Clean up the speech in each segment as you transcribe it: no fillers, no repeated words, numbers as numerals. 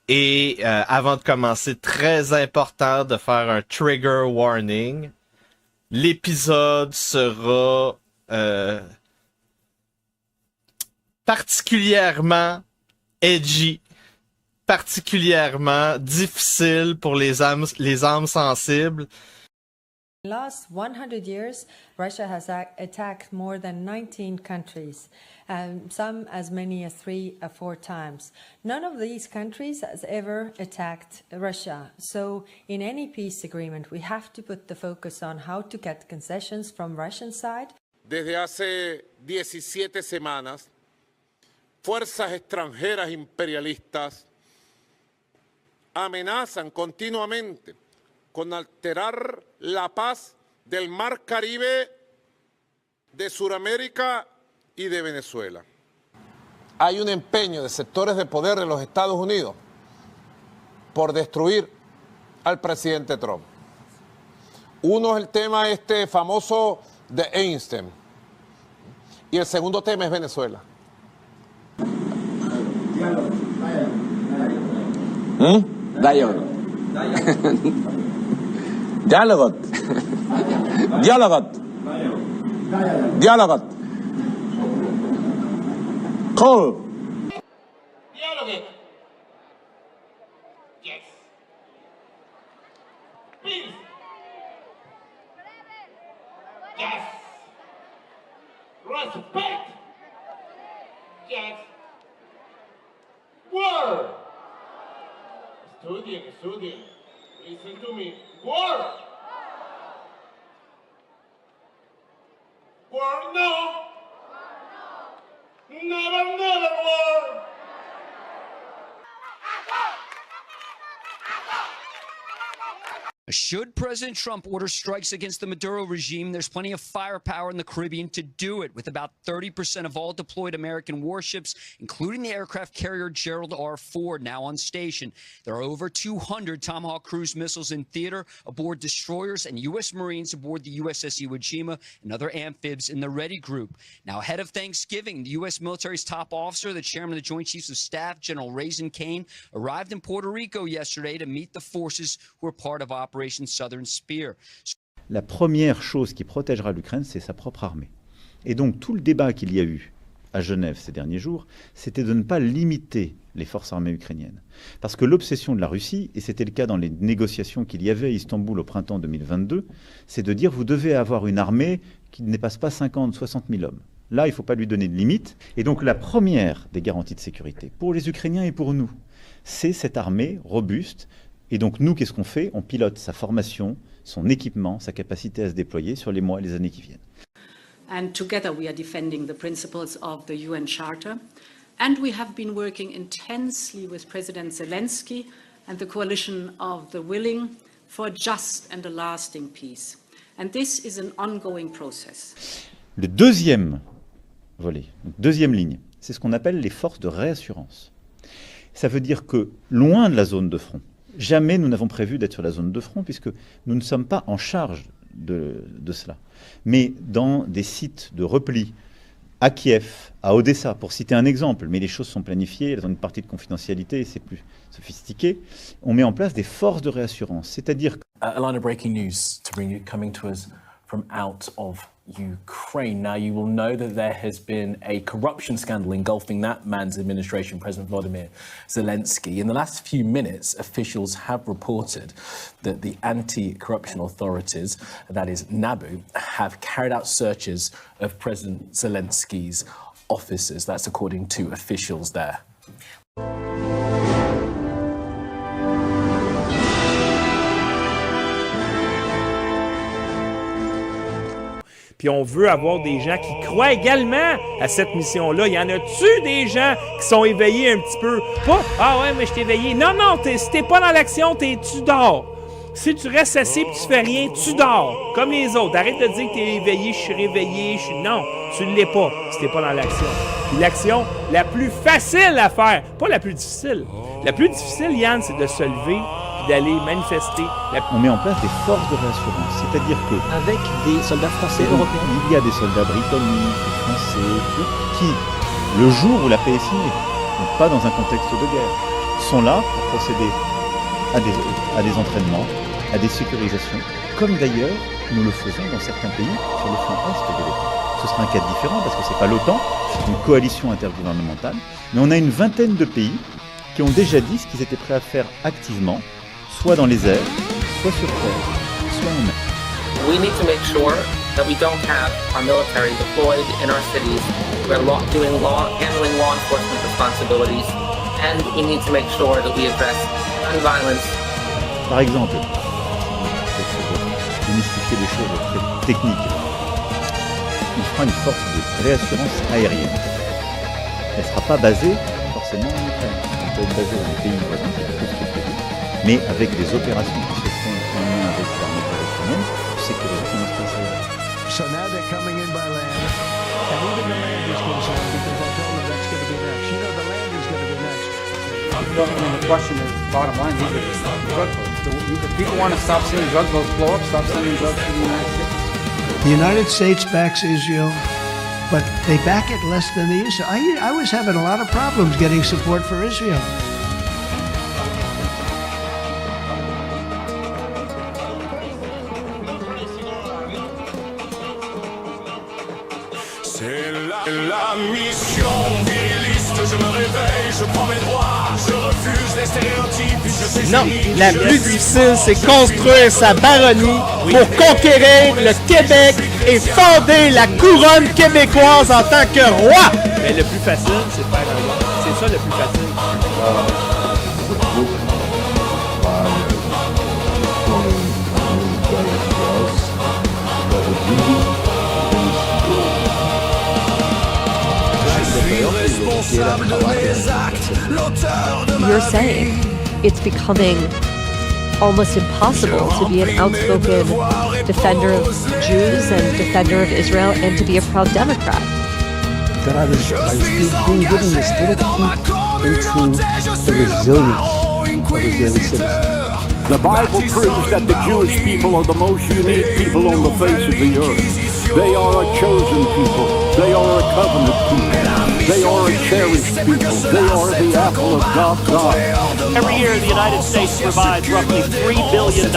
Et avant de commencer, très important de faire un trigger warning. L'épisode sera particulièrement edgy, particulièrement difficile pour les âmes sensibles. In the last 100 years, Russia has attacked more than 19 countries, some as many as 3 or 4 times. None of these countries has ever attacked Russia. So in any peace agreement, we have to put the focus on how to get concessions from Russian side. Desde hace 17 semanas, fuerzas extranjeras imperialistas amenazan continuamente con alterar la paz del Mar Caribe, de Sudamérica y de Venezuela. Hay un empeño de sectores de poder de los Estados Unidos por destruir al presidente Trump. Uno es el tema famoso de Einstein y el segundo tema es Venezuela. Dialogue. Dialogue. Dialogue. Dialogue. Call. Dialogue. Yes. Peace. Yes. Respect. Yes. War. Student. Listen to me. War. War, no. Never war. Should President Trump order strikes against the Maduro regime, there's plenty of firepower in the Caribbean to do it, with about 30% of all deployed American warships, including the aircraft carrier Gerald R. Ford, now on station. There are over 200 Tomahawk cruise missiles in theater aboard destroyers and U.S. Marines aboard the USS Iwo Jima and other amphibs in the Ready Group. Now, ahead of Thanksgiving, the U.S. military's top officer, the chairman of the Joint Chiefs of Staff, General Raisin Kane, arrived in Puerto Rico yesterday to meet the forces who are part of Operation Southern Spear. La première chose qui protégera l'Ukraine, c'est sa propre armée. Et donc tout le débat qu'il y a eu à Genève ces derniers jours, c'était de ne pas limiter les forces armées ukrainiennes. Parce que l'obsession de la Russie, et c'était le cas dans les négociations qu'il y avait à Istanbul au printemps 2022, c'est de dire vous devez avoir une armée qui ne dépasse pas 50 000, 60 000 hommes. Là, il ne faut pas lui donner de limite. Et donc la première des garanties de sécurité, pour les Ukrainiens et pour nous, c'est cette armée robuste. Et donc nous, qu'est-ce qu'on fait? On pilote sa formation, son équipement, sa capacité à se déployer sur les mois et les années qui viennent. And together we are defending the principles of the UN Charter. And we have been working intensely with President Zelensky and the coalition of the willing for a just and a lasting peace. And this is an ongoing process. Le deuxième volet, deuxième ligne, c'est ce qu'on appelle les forces de réassurance. Ça veut dire que loin de la zone de front, jamais nous n'avons prévu d'être sur la zone de front puisque nous ne sommes pas en charge de cela. Mais dans des sites de repli, à Kiev, à Odessa, pour citer un exemple, mais les choses sont planifiées, elles ont une partie de confidentialité, c'est plus sophistiqué, on met en place des forces de réassurance. C'est-à-dire... A line of breaking news coming to us from out of Ukraine. Now, you will know that there has been a corruption scandal engulfing that man's administration, President Volodymyr Zelensky. In the last few minutes, officials have reported that the anti-corruption authorities, that is NABU, have carried out searches of President Zelensky's offices. That's according to officials there. Puis on veut avoir des gens qui croient également à cette mission-là. Il y en a-tu des gens qui sont éveillés un petit peu? Pas « Ah ouais, mais je t'ai éveillé. » Non, si t'es pas dans l'action, tu dors. Si tu restes assis et tu fais rien, tu dors. Comme les autres. Arrête de dire que t'es éveillé, je suis réveillé, Non, tu ne l'es pas si t'es pas dans l'action. Puis l'action la plus facile à faire, pas la plus difficile. La plus difficile, Yann, c'est de se lever d'aller manifester. On met en place des forces de réassurance, c'est-à-dire que... Avec des soldats français européens. Il y a des soldats britanniques, français, qui, le jour où la paix est signée, donc pas dans un contexte de guerre, sont là pour procéder à des entraînements, à des sécurisations, comme d'ailleurs nous le faisons dans certains pays sur le flanc est de l'OTAN. Ce sera un cadre différent parce que ce n'est pas l'OTAN, c'est une coalition intergouvernementale, mais on a une vingtaine de pays qui ont déjà dit ce qu'ils étaient prêts à faire activement, soit dans les airs, soit sur terre, soit en mer. We need to make sure that we don't have our military deployed in our cities. We're handling law enforcement responsibilities, and we need to make sure that we address gun violence. Par exemple, pour démystifier les choses très techniques, on fera une force de réassurance aérienne. Elle ne sera pas basée forcément en Ukraine. Elle peut être basée dans les pays voisins, c'est quelque chose qui est prévu, mais avec des opérations qui se font en lien avec l'armée palestinienne pour sécuriser notre espace aérien. So now they're coming in by land, and even the land is concerned because I told them that's going to be next. You know, the land is going to be next. Well, I mean, the question is, bottom line, these are drug boats. If people want to stop seeing drug boats blow up, stop sending drugs to the United States. The United States backs Israel, but they back it less than they used to. I was having a lot of problems getting support for Israel. C'est la mission viriliste, je me réveille, je prends mes droits, je refuse les stéréotypes, je suis Non, unique, la plus difficile, c'est construire sa baronnie pour conquérir le Québec et fonder la couronne québécoise en tant que roi. Mais le plus facile, c'est de faire un roi. C'est ça le plus facile. You're saying it's becoming almost impossible to be an outspoken defender of Jews and defender of Israel and to be a proud Democrat. That I was being given this little peek into the resilience of Israeli citizens. The Bible proves that the Jewish people are the most unique people on the face of the earth. They are a chosen people. They are a covenant people. They are a cherished people. They are the apple of God's eye. Every year, the United States provides roughly $3 billion in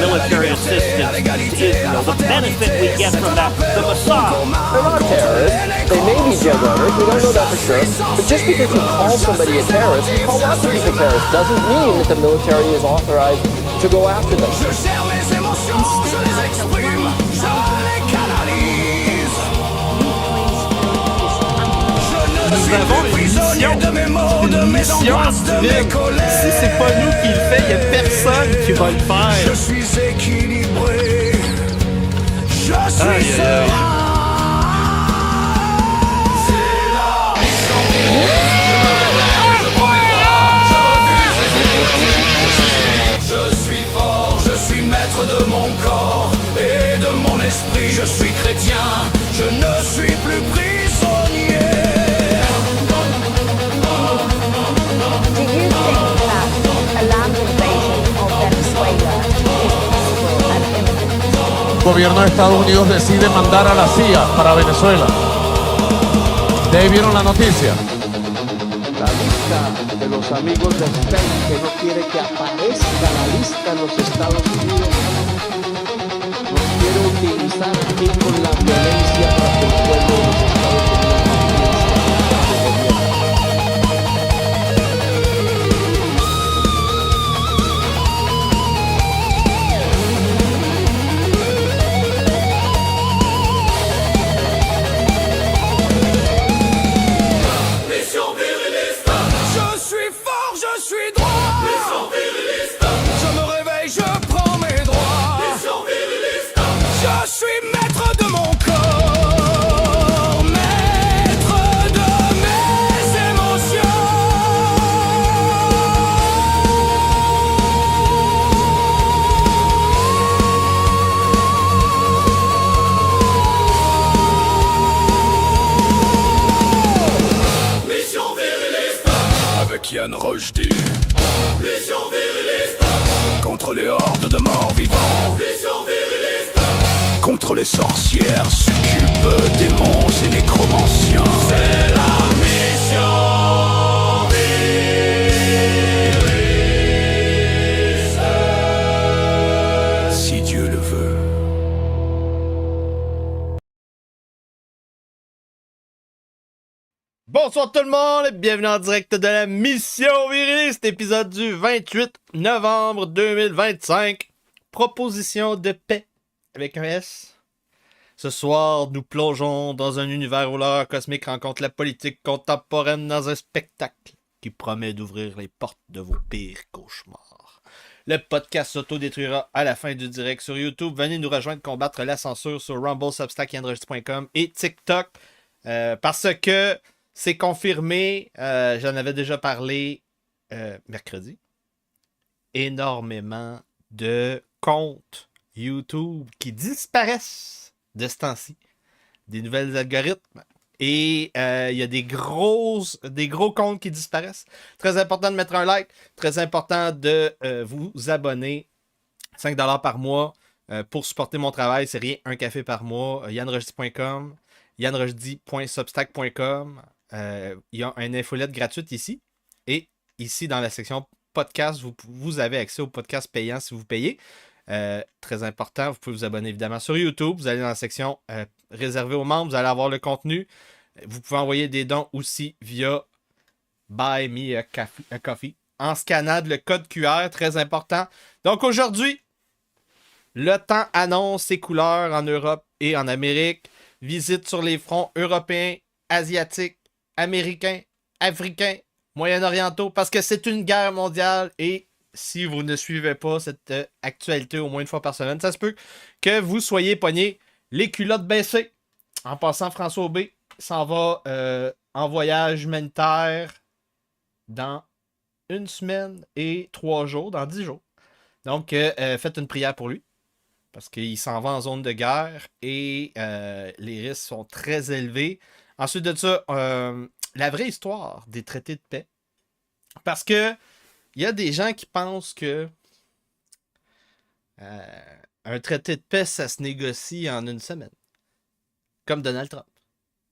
military assistance to Israel. The benefit we get from that, the Mossad. They're not terrorists. They may be jet runners. We don't know that for sure. But just because you call somebody a terrorist, you call lots of people terrorists, doesn't mean that the military is authorized to go after them. Nous avons une mission divine. Si c'est pas nous qui le fait, il n'y a personne qui va le faire. Je suis équilibré. Je suis serein. Je suis fort, je suis maître de mon corps et de mon esprit. Je suis chrétien, je ne suis plus prisonnier. Do you think that a land invasion of Venezuela is possible and imminent? El gobierno de Estados Unidos decide mandar a la CIA para Venezuela. ¿De ahí vieron la noticia? La lista de los amigos de Spain que no quiere que aparezca la lista en los Estados Unidos nos quiere utilizar aquí con la violencia para que el pueblo de los Estados Unidos Yann Rochdy. Mission viriliste. Contre les hordes de morts vivants. Mission viriliste. Contre les sorcières, succubes, démons et nécromanciens. C'est la mission viriliste. Bonsoir tout le monde et bienvenue en direct de la Mission Viriliste, épisode du 28 novembre 2025. Proposition de paix avec un S. Ce soir, nous plongeons dans un univers où l'horreur cosmique rencontre la politique contemporaine dans un spectacle qui promet d'ouvrir les portes de vos pires cauchemars. Le podcast s'autodétruira à la fin du direct sur YouTube. Venez nous rejoindre combattre la censure sur Rumble, Substack, Yanderegister.com et TikTok. Parce que c'est confirmé, j'en avais déjà parlé mercredi, énormément de comptes YouTube qui disparaissent de ce temps-ci. Des nouvelles algorithmes. Et il y a des gros comptes qui disparaissent. Très important de mettre un like. Très important de vous abonner. 5$ par mois pour supporter mon travail. C'est rien, un café par mois. Yanderegister.com. yanderegister.substack.com. Il y a une infolette gratuite ici. Et ici, dans la section podcast, vous avez accès au podcast payant si vous payez. Très important, vous pouvez vous abonner évidemment sur YouTube. Vous allez dans la section réservée aux membres. Vous allez avoir le contenu. Vous pouvez envoyer des dons aussi via Buy Me a Coffee en scannant le code QR. Très important. Donc aujourd'hui, le temps annonce ses couleurs en Europe et en Amérique. Visite sur les fronts européens, asiatiques, américains, africains, moyen-orientaux, parce que c'est une guerre mondiale et si vous ne suivez pas cette actualité au moins une fois par semaine, ça se peut que vous soyez pogné les culottes baissées. En passant, François Aubé s'en va en voyage humanitaire dans 1 semaine et 3 jours, dans 10 jours. Donc, faites une prière pour lui. Parce qu'il s'en va en zone de guerre et les risques sont très élevés. Ensuite de ça, la vraie histoire des traités de paix. Parce que il y a des gens qui pensent que un traité de paix, ça se négocie en 1 semaine. Comme Donald Trump.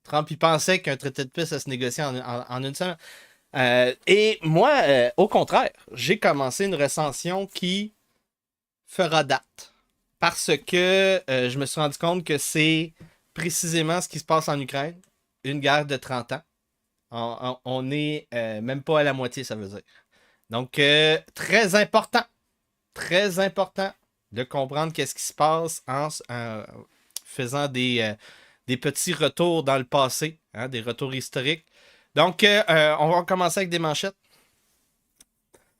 Trump, il pensait qu'un traité de paix, ça se négocie en 1 semaine. Et moi, au contraire, j'ai commencé une recension qui fera date. Parce que je me suis rendu compte que c'est précisément ce qui se passe en Ukraine. Une guerre de 30 ans. On n'est même pas à la moitié, ça veut dire. Donc, très important de comprendre qu'est-ce qui se passe en faisant des petits retours dans le passé, hein, des retours historiques. Donc, on va commencer avec des manchettes.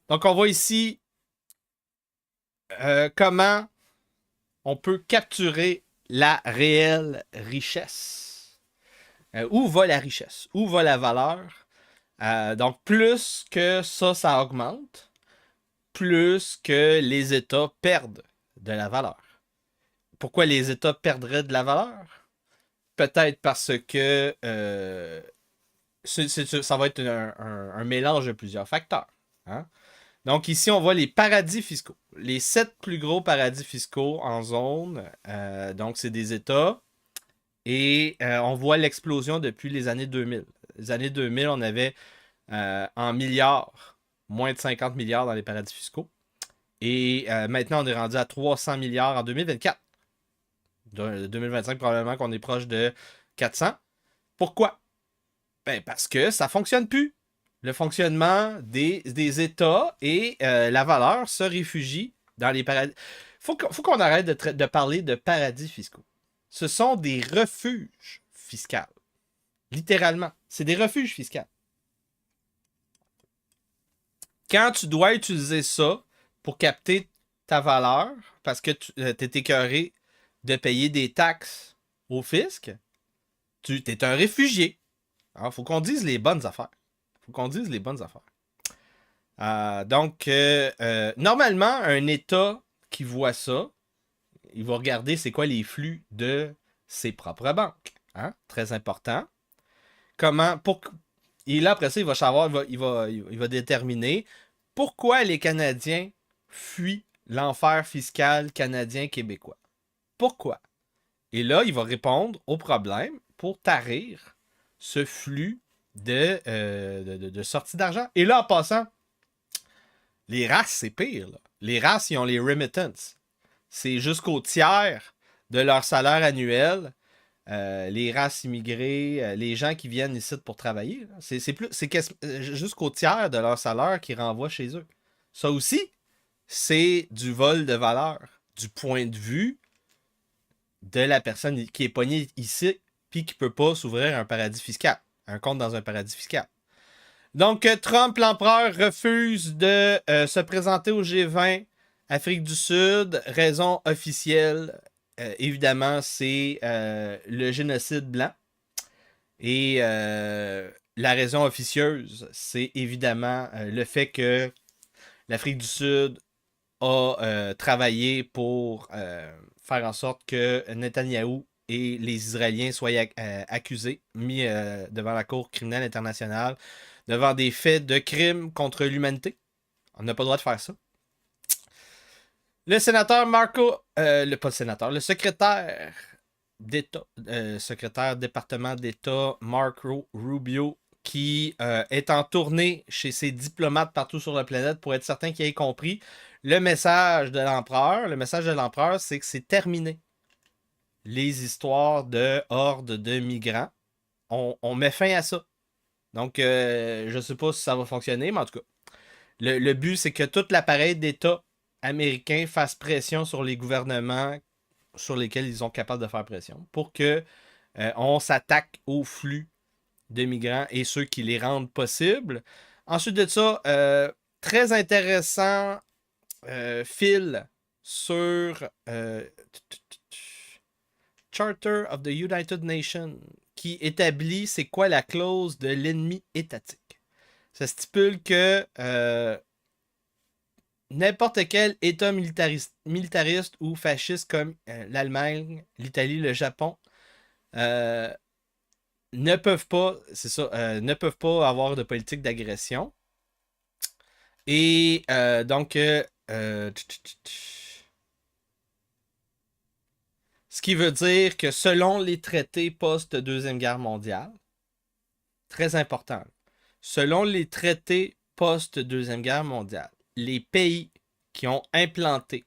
Donc, on voit ici comment on peut capturer la réelle richesse. Où va la richesse? Où va la valeur? Donc, plus que ça augmente, plus que les États perdent de la valeur. Pourquoi les États perdraient de la valeur? Peut-être parce que ça va être un mélange de plusieurs facteurs. Hein? Donc ici, on voit les paradis fiscaux. Les 7 plus gros paradis fiscaux en zone. Donc, c'est des États. Et on voit l'explosion depuis les années 2000. Les années 2000, on avait en milliards, moins de 50 milliards dans les paradis fiscaux. Et maintenant, on est rendu à 300 milliards en 2024. 2025, probablement qu'on est proche de 400. Pourquoi? Ben, parce que ça ne fonctionne plus. Le fonctionnement des États et la valeur se réfugient dans les paradis. Faut qu'on arrête de parler de paradis fiscaux. Ce sont des refuges fiscaux. Littéralement. C'est des refuges fiscaux. Quand tu dois utiliser ça pour capter ta valeur, parce que tu es écœuré de payer des taxes au fisc, tu es un réfugié. Il faut qu'on dise les bonnes affaires. Donc, normalement, un État qui voit ça, il va regarder c'est quoi les flux de ses propres banques. Hein? Très important. Et là, après ça, il va savoir, il va déterminer pourquoi les Canadiens fuient l'enfer fiscal canadien-québécois. Pourquoi? Et là, il va répondre au problème pour tarir ce flux de sortie d'argent. Et là, en passant, les races, c'est pire. Là. Les races, ils ont les remittances. C'est jusqu'au tiers de leur salaire annuel les races immigrées, les gens qui viennent ici pour travailler. C'est jusqu'au tiers de leur salaire qui renvoie chez eux. Ça aussi, c'est du vol de valeur, du point de vue de la personne qui est pognée ici puis qui ne peut pas s'ouvrir un paradis fiscal, un compte dans un paradis fiscal. Donc, Trump, l'empereur, refuse de se présenter au G20 Afrique du Sud. Raison officielle, évidemment, c'est le génocide blanc. Et la raison officieuse, c'est évidemment le fait que l'Afrique du Sud a travaillé pour faire en sorte que Netanyahou et les Israéliens soient accusés, mis devant la Cour criminelle internationale, devant des faits de crimes contre l'humanité. On n'a pas le droit de faire ça. Le sénateur le secrétaire d'État, secrétaire département d'État Marco Rubio, qui est en tournée chez ses diplomates partout sur la planète pour être certain qu'il ait compris le message de l'empereur. Le message de l'empereur, c'est que c'est terminé. Les histoires de hordes de migrants, on met fin à ça. Donc, je ne sais pas si ça va fonctionner, mais en tout cas, le but, c'est que tout l'appareil d'État américain fasse pression sur les gouvernements sur lesquels ils sont capables de faire pression pour que on s'attaque au flux de migrants et ceux qui les rendent possibles. Ensuite de ça, très intéressant fil sur Charter of the United Nations qui établit c'est quoi la clause de l'ennemi étatique. Ça stipule que n'importe quel État militariste ou fasciste comme l'Allemagne, l'Italie, le Japon ne peuvent pas, ne peuvent pas avoir de politique d'agression. Et donc, ce qui veut dire que selon les traités post-Deuxième Guerre mondiale, très important, selon les traités post-Deuxième Guerre mondiale, les pays qui ont implanté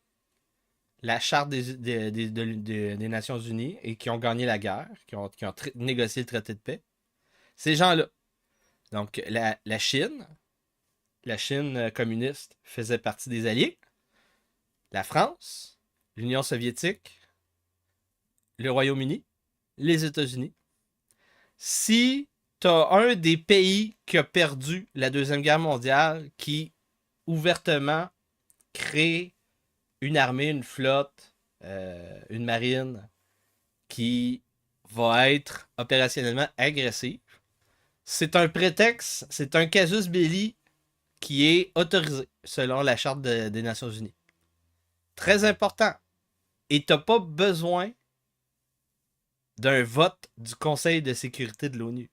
la Charte des Nations Unies et qui ont gagné la guerre, qui ont négocié le traité de paix, ces gens-là, donc la Chine communiste faisait partie des alliés, la France, l'Union soviétique, le Royaume-Uni, les États-Unis. Si tu as un des pays qui a perdu la Deuxième Guerre mondiale, qui ouvertement crée une armée, une flotte, une marine qui va être opérationnellement agressive, c'est un prétexte, c'est un casus belli qui est autorisé selon la Charte des Nations Unies. Très important. Et tu n'as pas besoin d'un vote du Conseil de sécurité de l'ONU.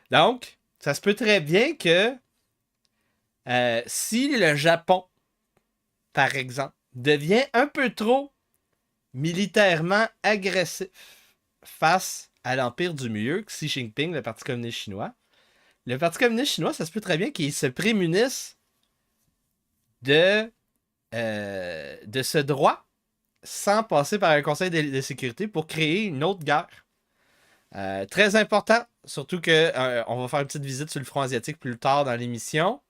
Donc, ça se peut très bien que si le Japon, par exemple, devient un peu trop militairement agressif face à l'Empire du Milieu, Xi Jinping, le Parti communiste chinois, le Parti communiste chinois, ça se peut très bien qu'il se prémunisse de ce droit sans passer par un conseil de sécurité pour créer une autre guerre. Très important, surtout que on va faire une petite visite sur le front asiatique plus tard dans l'émission.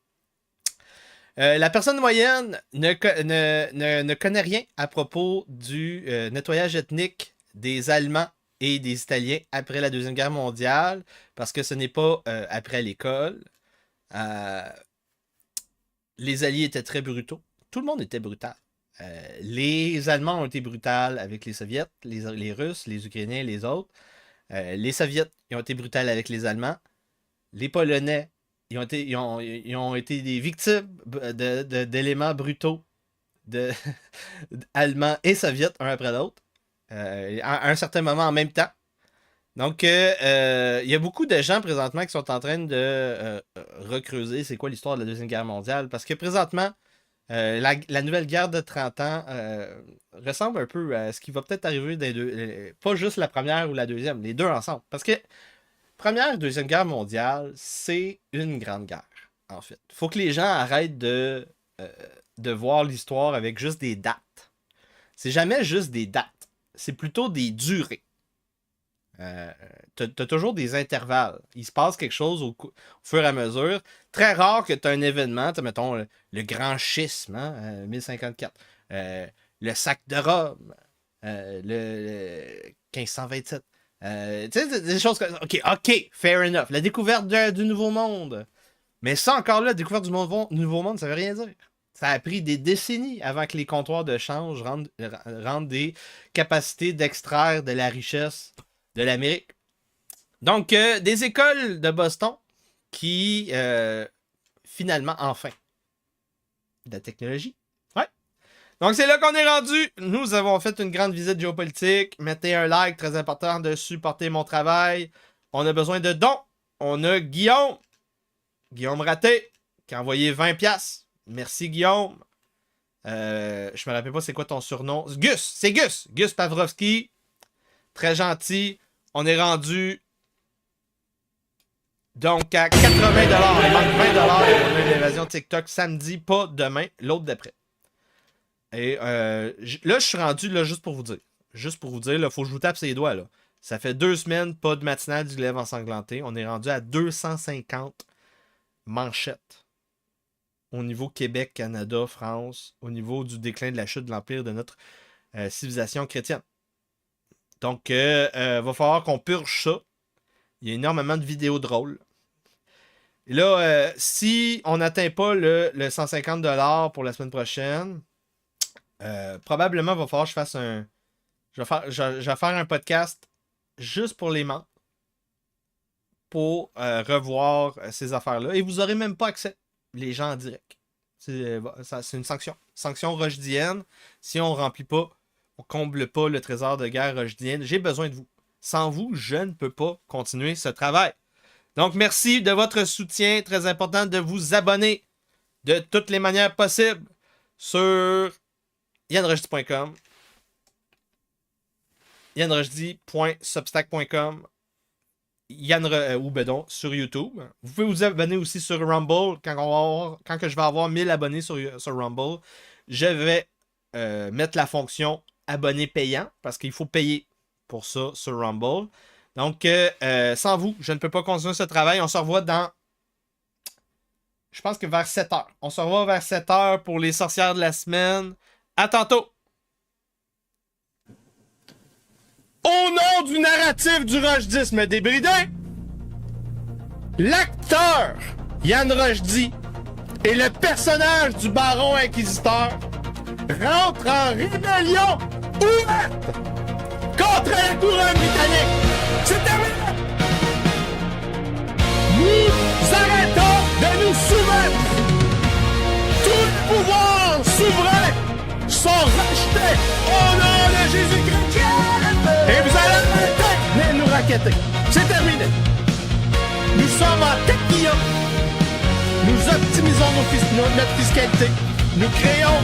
La personne moyenne ne connaît rien à propos du nettoyage ethnique des Allemands et des Italiens après la Deuxième Guerre mondiale, parce que ce n'est pas après l'école. Les Alliés étaient très brutaux. Tout le monde était brutal. Les Allemands ont été brutals avec les Soviets, les Russes, les Ukrainiens et les autres. Les Soviets ont été brutals avec les Allemands. Les Polonais ils ont été des victimes d'éléments brutaux allemands et soviétiques, un après l'autre, à un certain moment en même temps. Donc, il y a beaucoup de gens présentement qui sont en train de recreuser c'est quoi l'histoire de la Deuxième Guerre mondiale, parce que présentement, la nouvelle guerre de 30 ans ressemble un peu à ce qui va peut-être arriver des deux, pas juste la première ou la deuxième, les deux ensemble. Parce que Première et Deuxième Guerre mondiale, c'est une grande guerre, en fait. Il faut que les gens arrêtent de voir l'histoire avec juste des dates. C'est jamais juste des dates. C'est plutôt des durées. T'as toujours des intervalles. Il se passe quelque chose au fur et à mesure. Très rare que tu as un événement, mettons le grand schisme, 1054, le sac de Rome, le 1527. Tu sais, des choses comme... OK, fair enough. La découverte du Nouveau Monde. Mais ça, encore là, la découverte du Nouveau Monde, ça veut rien dire. Ça a pris des décennies avant que les comptoirs de change rendent des capacités d'extraire de la richesse de l'Amérique. Donc, des écoles de Boston qui, finalement, enfin, de la technologie. Ouais. Donc, c'est là qu'on est rendu. Nous avons fait une grande visite géopolitique. Mettez un like, très important, de supporter mon travail. On a besoin de dons. On a Guillaume Raté, qui a envoyé 20$. Merci, Guillaume. Je me rappelle pas c'est quoi ton surnom. Gus, c'est Gus. Gus Pavrovski. Très gentil. On est rendu donc à 80$. Il manque 20$ pour l'évasion TikTok samedi, pas demain, l'autre d'après. Et là, je suis rendu, là, juste pour vous dire. Juste pour vous dire, il faut que je vous tape ses doigts. Là. Ça fait 2 semaines, pas de matinale du Glaive ensanglanté. On est rendu à 250 manchettes. Au niveau Québec, Canada, France, au niveau du déclin de la chute de l'Empire de notre civilisation chrétienne. Donc, va falloir qu'on purge ça. Il y a énormément de vidéos drôles. Et là, si on n'atteint pas le 150$ pour la semaine prochaine, probablement il va falloir que je fasse un... Je vais faire un podcast juste pour les membres pour revoir ces affaires-là. Et vous n'aurez même pas accès, les gens en direct. C'est une sanction. Sanction rochdienne. Si on ne remplit pas, on ne comble pas le trésor de guerre rochdienne, j'ai besoin de vous. Sans vous, je ne peux pas continuer ce travail. Donc, merci de votre soutien. Très important de vous abonner de toutes les manières possibles sur yanrochdy.com, yanrochdy.substack.com, ou bedon sur YouTube. Vous pouvez vous abonner aussi sur Rumble. Quand je vais avoir 1000 abonnés sur Rumble, je vais mettre la fonction abonné payant parce qu'il faut payer pour ça sur Rumble. Donc, sans vous, je ne peux pas continuer ce travail. On se revoit dans, je pense que vers 7h. On se revoit vers 7h pour les sorcières de la semaine. À tantôt! Au nom du narratif du rochdisme débridé, l'acteur Yann Rochdy et le personnage du baron inquisiteur rentrent en rébellion ouverte contre la couronne britannique. C'est terminé! Nous arrêtons de nous soumettre. Tous les pouvoirs souverains sont rachetés au nom de Jésus-Christ. Et vous allez arrêter de nous raqueter. C'est terminé. Nous sommes en technion. Nous optimisons notre fiscalité. Nous créons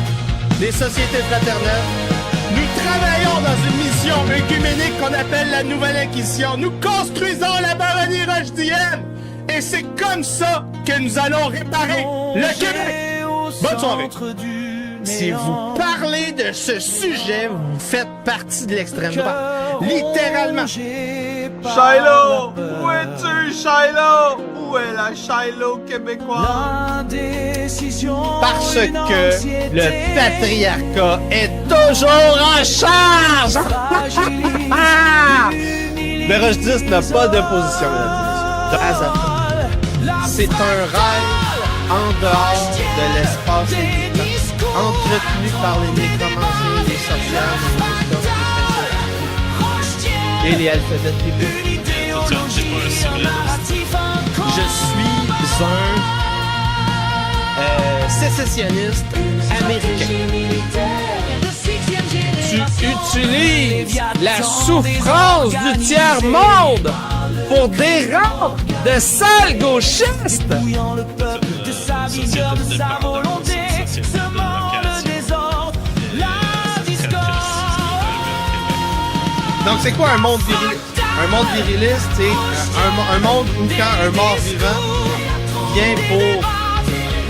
des sociétés fraternelles. Nous travaillons dans une mission œcuménique qu'on appelle la Nouvelle Inquisition. Nous construisons la baronnie rochdienne. Et c'est comme ça que nous allons réparer le Québec. Bonne soirée. Si vous parlez de ce sujet, vous faites partie de l'extrême droite. Littéralement. Shiloh! Où es-tu, Shiloh? Où est la Shiloh québécoise? Parce que le patriarcat est toujours en charge! Le rochdisme n'a pas d'opposition, c'est un rêve en dehors de l'espace et du temps. Entretenu par les nécromanciens, les sorcières, les princesses et les alphabets tribaux. Je suis un sécessionniste américain. Tu utilises la souffrance du tiers-monde pour des rangs de sales gauchistes. Donc, c'est quoi un monde viriliste? Un monde viriliste, c'est un monde où quand un mort vivant vient pour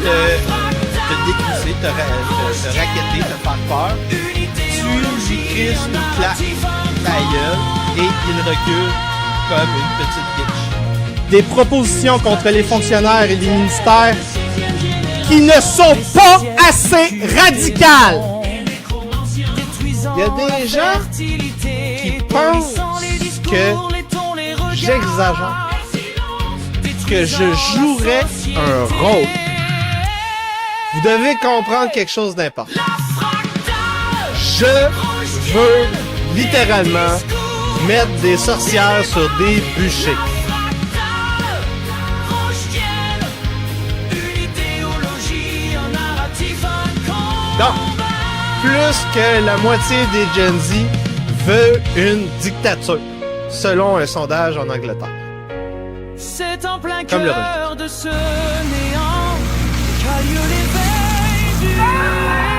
te décrisser, te racketter, te faire peur, tu lui crisses une claque ta gueule et il recule comme une petite bitch. Des propositions contre les fonctionnaires et les ministères qui ne sont pas assez radicales. Il y a des gens qui pensent que j'exagère, que je jouerais un rôle. Vous devez comprendre quelque chose d'important. Je veux littéralement mettre des sorcières sur des bûchers. Donc, plus que la moitié des Gen Z veut une dictature, selon un sondage en Angleterre. C'est en plein Comme le cœur de ce néant qu'a lieu l'éveil du